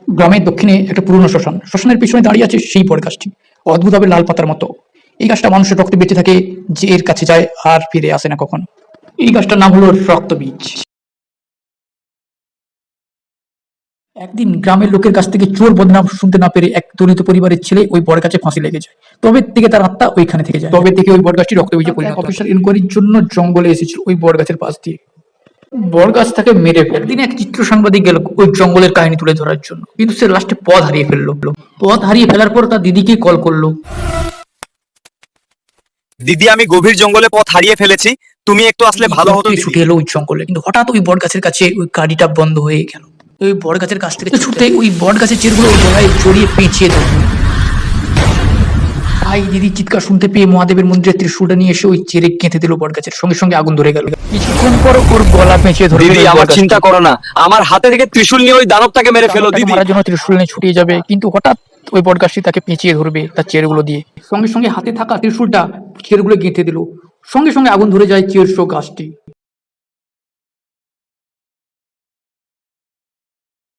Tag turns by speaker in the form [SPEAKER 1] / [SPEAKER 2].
[SPEAKER 1] গ্রামের দক্ষিণে একটা পুরনো শ্মশান। শ্মশানের পিছনে দাঁড়িয়ে আছে সেই বট গাছটি, অদ্ভুতভাবে লাল পাতার মতো। এই গাছটা মানুষের রক্তে বেঁচে থাকে, যে এর কাছে যায় আর ফিরে আসে না কখনো। এই গাছটার নাম হলো রক্তবীজ। একদিন গ্রামের লোকের কাছ থেকে চোর বদনাম শুনতে না পেরে এক দলিত পরিবারের ছেলে ওই বট গাছে ফাঁসি লেগে যায়। তবে থেকে তার আত্মা ওইখানে থেকে যায়। তবে থেকে ওই বট গাছটি রক্তবীজে পরিণত। অফিসার ইনকোয়ারির জন্য জঙ্গলে এসেছিল ওই বট গাছের পাশ দিয়ে। বট গাছ তাকে মেরে ফেলে। একদিন এক চিত্র সাংবাদিক গেল ওই জঙ্গলের কাহিনী তুলে ধরার জন্য, কিন্তু সে লাস্টে পথ হারিয়ে ফেললো। পথ হারিয়ে ফেলার পর তার দিদিকে কল করলো।
[SPEAKER 2] দিদি, আমি গভীর জঙ্গলে পথ হারিয়ে ফেলেছি, তুমি একটু আসলে ভালো হতো।
[SPEAKER 1] ছুটে এলো ওই জঙ্গলে, কিন্তু হঠাৎ ওই বট গাছের কাছে ওই গাড়িটা বন্ধ হয়ে গেল। ওই বট গাছের কাছ থেকে ছুটে ওই বট গাছের চেরগুলো ওই গলায় জড়িয়ে পেঁচিয়ে ধরল। ভাই দিদি চিৎকার শুনতে পেয়ে মহাদেবের মন্দিরের ত্রিশূলটা নিয়ে এসে ওই চেরে গেঁথে দিল বট গাছের, সঙ্গে সঙ্গে আগুন ধরে গেল। কিছুক্ষণ পর ওর গলা পেঁচিয়ে ধরে।
[SPEAKER 2] দিদি, আমার চিন্তা করো না, আমার হাতে থেকে ত্রিশূল নিয়ে ওই দানবটাকে মেরে ফেলো দিদি।
[SPEAKER 1] মারার জন্য ত্রিশূল নিয়ে ছুটিয়ে যাবে, কিন্তু হঠাৎ ওই বট গাছটি তাকে পেঁচিয়ে ধরবে তার চেরগুলো দিয়ে। সঙ্গে সঙ্গে হাতে থাকা ত্রিশূলটা চেরগুলো গেঁথে দিল, সঙ্গে সঙ্গে আগুন ধরে যায় চের গাছটি।